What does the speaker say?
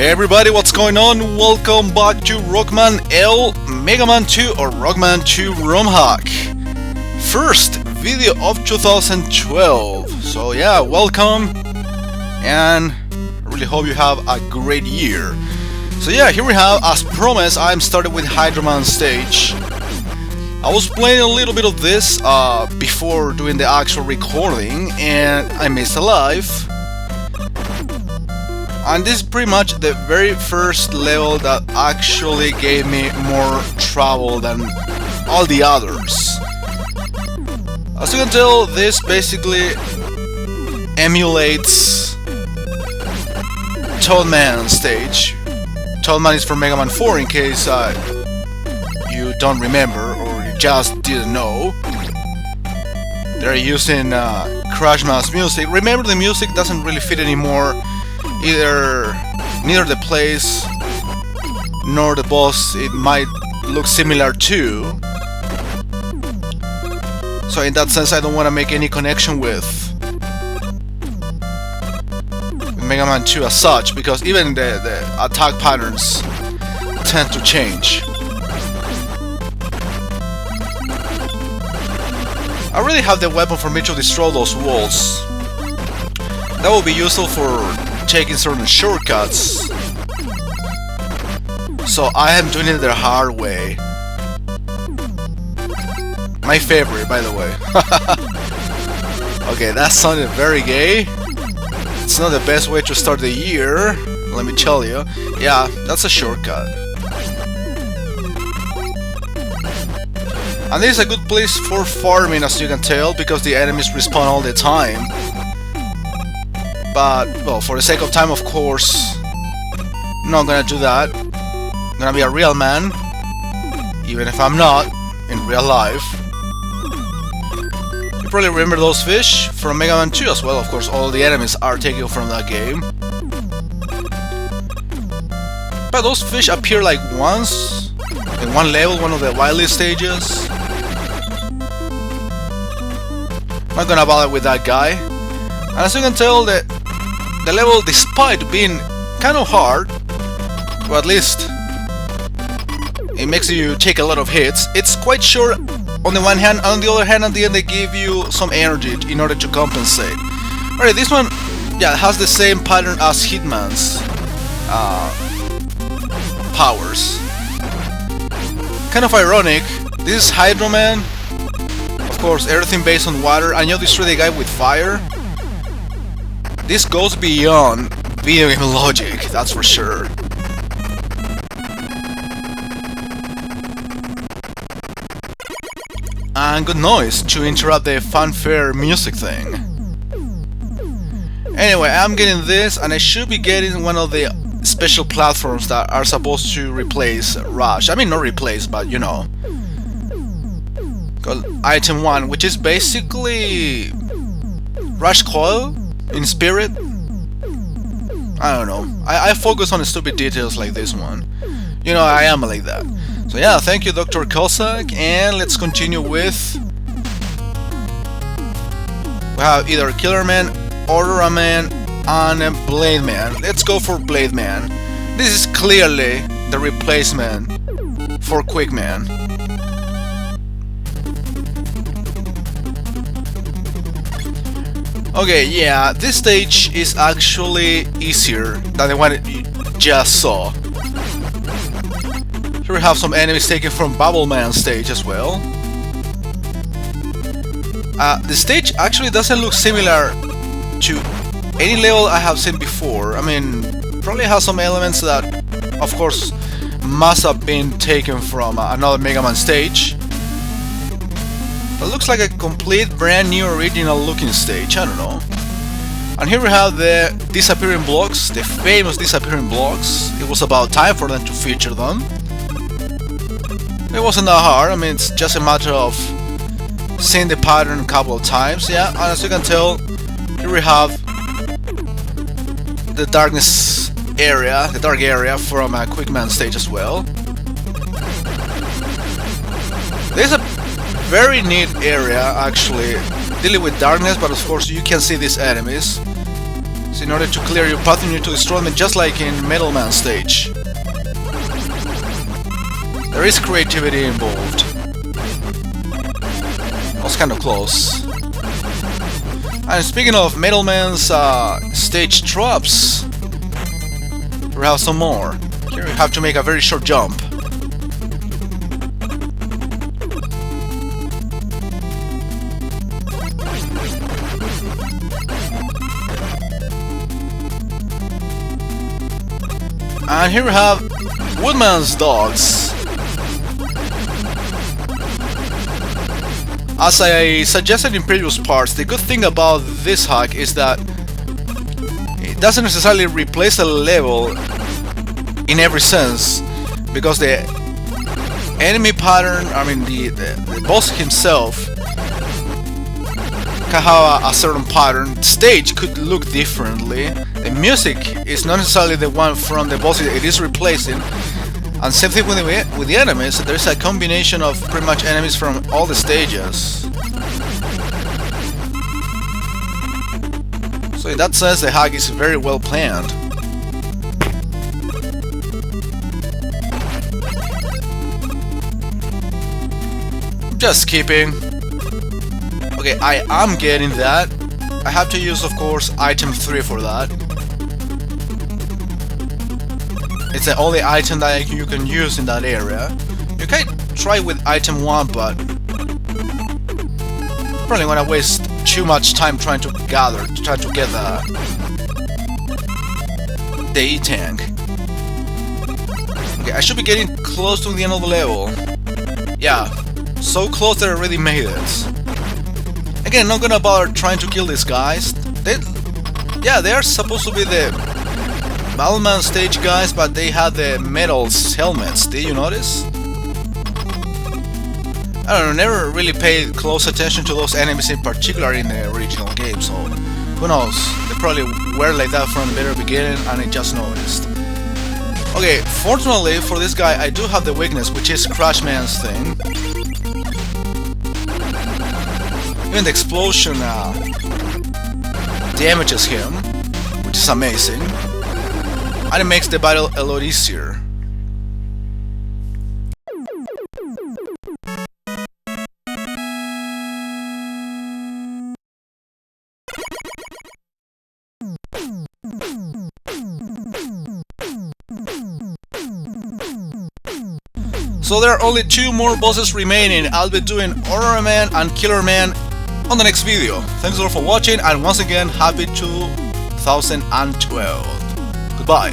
Hey everybody, what's going on? Welcome back to Rockman L Megaman 2 or Rockman 2 ROM hack. First video of 2012. So yeah, welcome, and I really hope you have a great year. So yeah, here we have, as promised, I'm started with Hydroman stage. I was playing a little bit of this before doing the actual recording, and I missed a life. And this is pretty much the very first level that actually gave me more trouble than all the others. As you can tell, this basically emulates Toadman stage. Toadman is from Mega Man 4 in case you don't remember or you just didn't know. They're using Crash Mass music. Remember, the music doesn't really fit anymore. Neither the place nor the boss it might look similar to. So in that sense, I don't want to make any connection with Mega Man 2 as such, because even the attack patterns tend to change. I really have the weapon for me to destroy those walls. That will be useful for taking certain shortcuts. So I am doing it the hard way. My favorite, by the way. Okay, that sounded very gay. It's not the best way to start the year, let me tell you. Yeah, that's a shortcut. And this is a good place for farming, as you can tell, because the enemies respawn all the time. But, well, for the sake of time, of course, I'm not gonna do that. I'm gonna be a real man, even if I'm not in real life. You probably remember those fish from Mega Man 2 as well. Of course, all the enemies are taken from that game. But those fish appear like once in one level, one of the wildly stages. I'm not gonna bother with that guy. And as you can tell, the level, despite being kind of hard, or at least it makes you take a lot of hits, it's quite short on the one hand, and on the other hand, at the end they give you some energy in order to compensate. Alright, this one, yeah, has the same pattern as Hitman's powers. Kind of ironic. This is Hydroman. Of course, everything based on water, and you destroy the guy with fire. This goes beyond video game logic, that's for sure. And good noise to interrupt the fanfare music thing. Anyway, I'm getting this, and I should be getting one of the special platforms that are supposed to replace Rush. I mean, not replace, but you know. Called Item 1, which is basically Rush Coil in spirit. I don't know. I focus on stupid details like this one. You know, I am like that. So yeah, thank you, Dr. Cossack, and let's continue with... We have either Killer Man, Aurora Man, and Blade Man. Let's go for Blade Man. This is clearly the replacement for Quick Man. Okay, yeah, this stage is actually easier than the one you just saw. Here we have some enemies taken from Bubble Man stage as well. The stage actually doesn't look similar to any level I have seen before. I mean, probably has some elements that, of course, must have been taken from another Mega Man stage. It looks like a complete brand new original looking stage, I don't know. And here we have the disappearing blocks, the famous disappearing blocks. It was about time for them to feature them. It wasn't that hard, I mean, it's just a matter of seeing the pattern a couple of times, yeah. And as you can tell, here we have the darkness area, the dark area from a Quick Man stage as well. There's a very neat area actually dealing with darkness, but of course you can see these enemies. So in order to clear your path, you need to destroy them just like in Metalman stage. There is creativity involved. That was kind of close. And speaking of Metalman's stage traps, we have some more. Here you have to make a very short jump. And here we have Woodman's dogs. As I suggested in previous parts, the good thing about this hack is that it doesn't necessarily replace a level in every sense, because the enemy pattern, I mean the boss himself, can have a certain pattern. The stage could look differently. The music is not necessarily the one from the boss it is replacing. And same thing with the enemies. There's a combination of pretty much enemies from all the stages. So in that sense, the hack is very well planned. Just skipping. Okay, I am getting that. I have to use, of course, item 3 for that. It's the only item that you can use in that area. You can try with item 1, but probably gonna waste too much time trying to try to get the E-tank. Okay, I should be getting close to the end of the level. Yeah, so close that I already made it. Again, not gonna bother trying to kill these guys. They are supposed to be the Metalman stage guys, but they had the metal helmets. Did you notice? I don't know, never really paid close attention to those enemies in particular in the original game, so who knows? They probably were like that from the very beginning and I just noticed. Okay, fortunately for this guy I do have the weakness, which is Crashman's thing. Even the explosion damages him, which is amazing. And it makes the battle a lot easier. So there are only 2 more bosses remaining. I'll be doing Horror Man and Killer Man on the next video. Thanks a lot for watching, and once again, happy 2012. Goodbye.